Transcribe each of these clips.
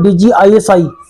DGISI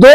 2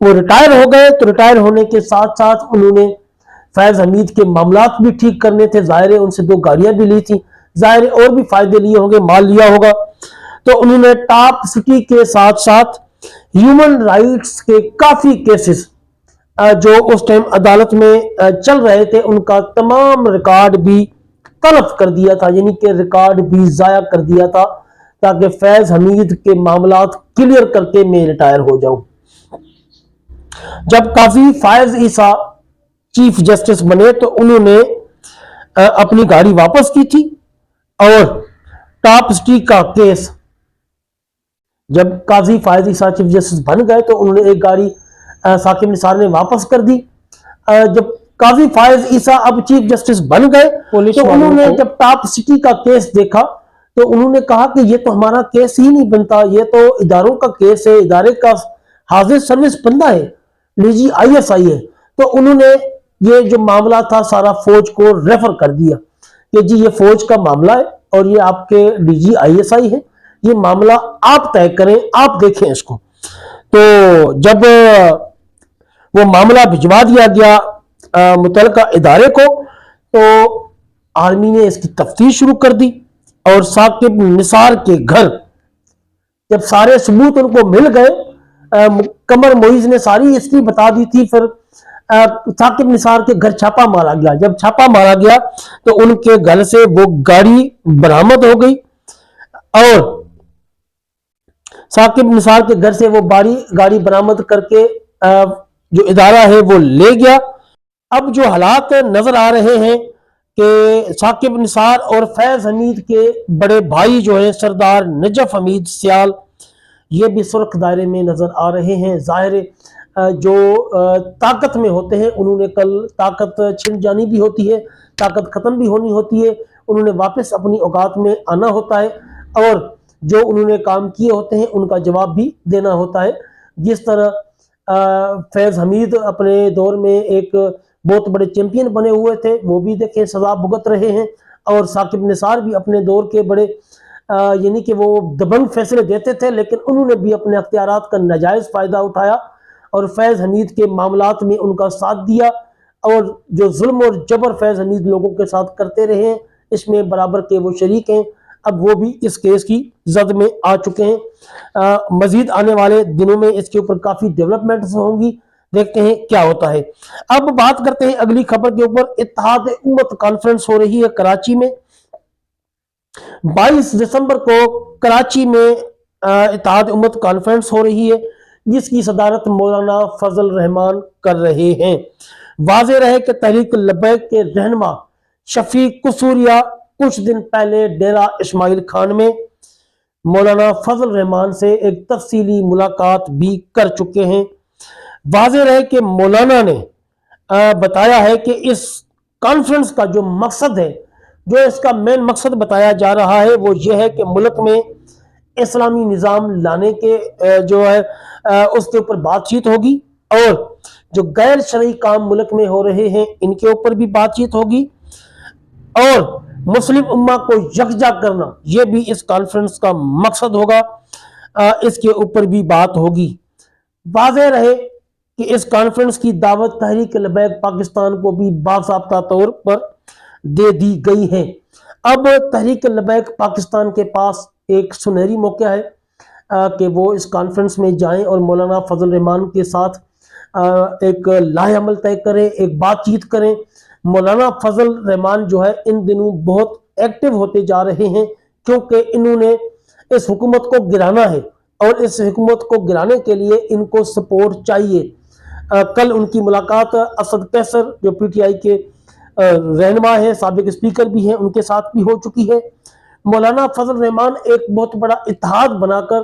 وہ retire ہو گئے تو ریٹائر ہونے کے ساتھ ساتھ انہوں نے فیض حمید کے معاملات بھی ٹھیک کرنے تھے، ظاہر ہے ان سے 2 گاڑیاں بھی لی تھی، ظاہر ہے اور بھی فائدے لیے ہوں گے، مال لیا ہوگا، تو انہوں نے ٹاپ سٹی کے ساتھ ساتھ ہیومن رائٹس کے کافی کیسز جو اس ٹائم عدالت میں چل رہے تھے ان کا تمام ریکارڈ بھی طلب کر دیا تھا، یعنی کہ ریکارڈ بھی ضائع کر دیا تھا تاکہ فیض حمید کے معاملات کلیئر کر کے میں ریٹائر ہو جاؤں۔ جب قاضی فائز عیسیٰ چیف جسٹس بنے تو انہوں نے اپنی گاڑی واپس کی تھی، اور ٹاپ سٹی کا کیس جب قاضی فائز عیسیٰ چیف جسٹس بن گئے تو انہوں نے ایک گاڑی ثاقب نثار نے واپس کر دی۔ جب قاضی فائز عیسیٰ اب چیف جسٹس بن گئے تو انہوں نے جب ٹاپ سٹی کا کیس دیکھا تو انہوں نے کہا کہ یہ تو ہمارا کیس ہی نہیں بنتا، یہ تو اداروں کا کیس ہے، ادارے کا حاضر سروس بندہ ہے، نجی ISI ہے۔ تو انہوں نے یہ جو معاملہ تھا سارا فوج کو ریفر کر دیا کہ جی یہ فوج کا معاملہ ہے اور یہ آپ کے DG ISI ہے، یہ معاملہ آپ طے کریں، آپ دیکھیں اس کو۔ تو جب وہ معاملہ بھجوا دیا گیا متعلقہ ادارے کو تو آرمی نے اس کی تفتیش شروع کر دی، اور ثاقب نثار کے گھر جب سارے ثبوت ان کو مل گئے، قمر معیز نے ساری ہسٹری بتا دی تھی، پھر ثاقب نثار کے گھر چھاپا مارا گیا۔ جب چھاپا مارا گیا تو ان کے گھر سے وہ گاڑی برآمد ہو گئی، اور ثاقب نثار کے گھر سے وہ گاڑی برآمد کر کے جو ادارہ ہے وہ لے گیا۔ اب جو حالات نظر آ رہے ہیں کہ ثاقب نثار اور فیض حمید کے بڑے بھائی جو ہیں سردار نجف حمید سیال، یہ بھی سرخ دائرے میں نظر آ رہے ہیں۔ ظاہر جو طاقت میں ہوتے ہیں انہوں نے کل طاقت چھن جانی بھی ہوتی ہے، طاقت ختم بھی ہونی ہوتی ہے، انہوں نے واپس اپنی اوقات میں آنا ہوتا ہے، اور جو انہوں نے کام کیے ہوتے ہیں ان کا جواب بھی دینا ہوتا ہے۔ جس طرح فیض حمید اپنے دور میں ایک بہت بڑے چیمپئن بنے ہوئے تھے، وہ بھی دیکھیں سزا بھگت رہے ہیں، اور ثاقب نثار بھی اپنے دور کے بڑے یعنی کہ وہ دبنگ فیصلے دیتے تھے، لیکن انہوں نے بھی اپنے اختیارات کا ناجائز فائدہ اٹھایا اور فیض حمید کے معاملات میں ان کا ساتھ دیا، اور جو ظلم اور جبر فیض حمید لوگوں کے ساتھ کرتے رہے ہیں اس میں برابر کے وہ شریک ہیں۔ اب وہ بھی اس کیس کی زد میں آ چکے ہیں۔ مزید آنے والے دنوں میں اس کے اوپر کافی ڈیولپمنٹس ہوں گی، دیکھتے ہیں کیا ہوتا ہے۔ اب بات کرتے ہیں اگلی خبر کے اوپر۔ اتحاد امت کانفرنس ہو رہی ہے کراچی میں، 22 دسمبر کو کراچی میں اتحاد امت کانفرنس ہو رہی ہے، جس کی صدارت مولانا فضل الرحمان کر رہے ہیں۔ واضح رہے کہ تحریک لبیک کے رہنما شفیق قصوریہ کچھ دن پہلے ڈیرہ اسماعیل خان میں مولانا فضل الرحمان سے ایک تفصیلی ملاقات بھی کر چکے ہیں۔ واضح رہے کہ مولانا نے بتایا ہے کہ اس کانفرنس کا جو مقصد ہے، جو اس کا مین مقصد بتایا جا رہا ہے وہ یہ ہے کہ ملک میں اسلامی نظام لانے کے جو ہے اس کے اوپر بات چیت ہوگی، اور جو غیر شرعی کام ملک میں ہو رہے ہیں ان کے اوپر بھی بات چیت ہوگی، اور مسلم امہ کو یکجا کرنا یہ بھی اس کانفرنس کا مقصد ہوگا، اس کے اوپر بھی بات ہوگی۔ واضح رہے کہ اس کانفرنس کی دعوت تحریک لبیک پاکستان کو بھی باضابطہ طور پر دے دی گئی ہے۔ اب تحریک لبیک پاکستان کے پاس ایک سنہری موقع ہے کہ وہ اس کانفرنس میں جائیں اور مولانا فضل الرحمان کے ساتھ ایک لائحہ عمل طے کریں، ایک بات چیت کریں۔ مولانا فضل الرحمان جو ہے ان دنوں بہت ایکٹیو ہوتے جا رہے ہیں، کیونکہ انہوں نے اس حکومت کو گرانا ہے، اور اس حکومت کو گرانے کے لیے ان کو سپورٹ چاہیے۔ کل ان کی ملاقات اسد قیصر جو PTI کے رہنما ہیں، سابق اسپیکر بھی ہیں، ان کے ساتھ بھی ہو چکی ہے۔ مولانا فضل الرحمان ایک بہت بڑا اتحاد بنا کر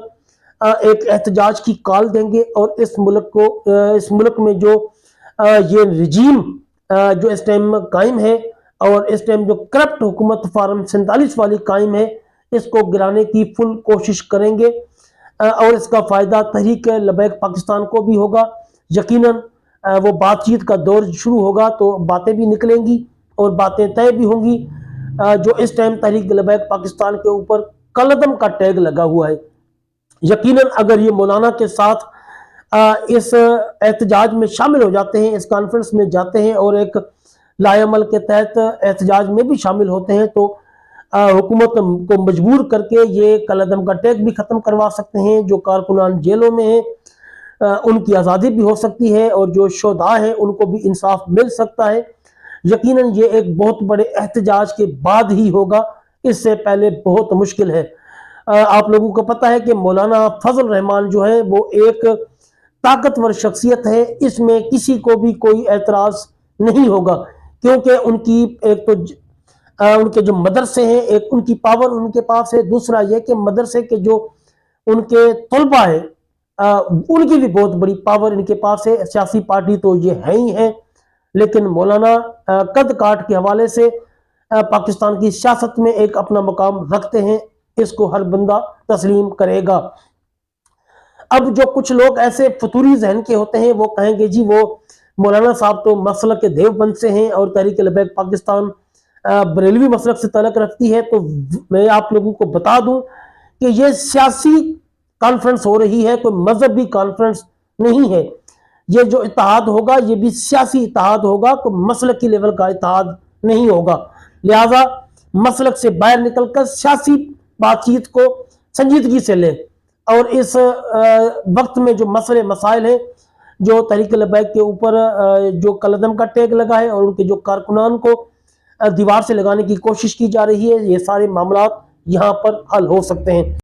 ایک احتجاج کی کال دیں گے، اور اس ملک میں جو یہ رجیم جو اس ٹائم قائم ہے، اور اس ٹائم جو کرپٹ حکومت فارم 47 والی قائم ہے، اس کو گرانے کی فل کوشش کریں گے، اور اس کا فائدہ تحریک لبیک پاکستان کو بھی ہوگا۔ یقیناً وہ بات چیت کا دور شروع ہوگا تو باتیں بھی نکلیں گی اور باتیں طے بھی ہوں گی۔ جو اس ٹائم تحریک لبیک پاکستان کے اوپر کالعدم کا ٹیگ لگا ہوا ہے، یقیناً اگر یہ مولانا کے ساتھ اس احتجاج میں شامل ہو جاتے ہیں، اس کانفرنس میں جاتے ہیں اور ایک لائے عمل کے تحت احتجاج میں بھی شامل ہوتے ہیں، تو حکومت کو مجبور کر کے یہ کالعدم کا ٹیگ بھی ختم کروا سکتے ہیں۔ جو کارکنان جیلوں میں ہیں ان کی آزادی بھی ہو سکتی ہے، اور جو شہداء ہیں ان کو بھی انصاف مل سکتا ہے۔ یقیناً یہ ایک بہت بڑے احتجاج کے بعد ہی ہوگا، اس سے پہلے بہت مشکل ہے۔ آپ لوگوں کو پتہ ہے کہ مولانا فضل الرحمان جو ہے وہ ایک طاقتور شخصیت ہے، اس میں کسی کو بھی کوئی اعتراض نہیں ہوگا، کیونکہ ان کی ایک تو ان کے جو مدرسے ہیں، ایک ان کی پاور ان کے پاس ہے، دوسرا یہ کہ مدرسے کے جو ان کے طلبہ ہیں ان کی بھی بہت بڑی پاور ان کے پاس ہے۔ سیاسی پارٹی تو یہ ہے ہی ہے، لیکن مولانا قد کاٹ کے حوالے سے پاکستان کی سیاست میں ایک اپنا مقام رکھتے ہیں، اس کو ہر بندہ تسلیم کرے گا۔ اب جو کچھ لوگ ایسے فطوری ذہن کے ہوتے ہیں وہ کہیں گے جی وہ مولانا صاحب تو مسلک کے دیوبند سے ہیں اور تحریک لبیک پاکستان بریلوی مسلک سے تعلق رکھتی ہے، تو میں آپ لوگوں کو بتا دوں کہ یہ سیاسی کانفرنس ہو رہی ہے، کوئی مذہبی کانفرنس نہیں ہے۔ یہ جو اتحاد ہوگا یہ بھی سیاسی اتحاد ہوگا، کوئی مسلکی لیول کا اتحاد نہیں ہوگا۔ لہذا مسلک سے باہر نکل کر سیاسی بات چیت کو سنجیدگی سے لیں، اور اس وقت میں جو مسئلے مسائل ہیں جو تحریک لبیک کے اوپر جو کالعدم کا ٹیگ لگا ہے اور ان کے جو کارکنان کو دیوار سے لگانے کی کوشش کی جا رہی ہے، یہ سارے معاملات یہاں پر حل ہو سکتے ہیں۔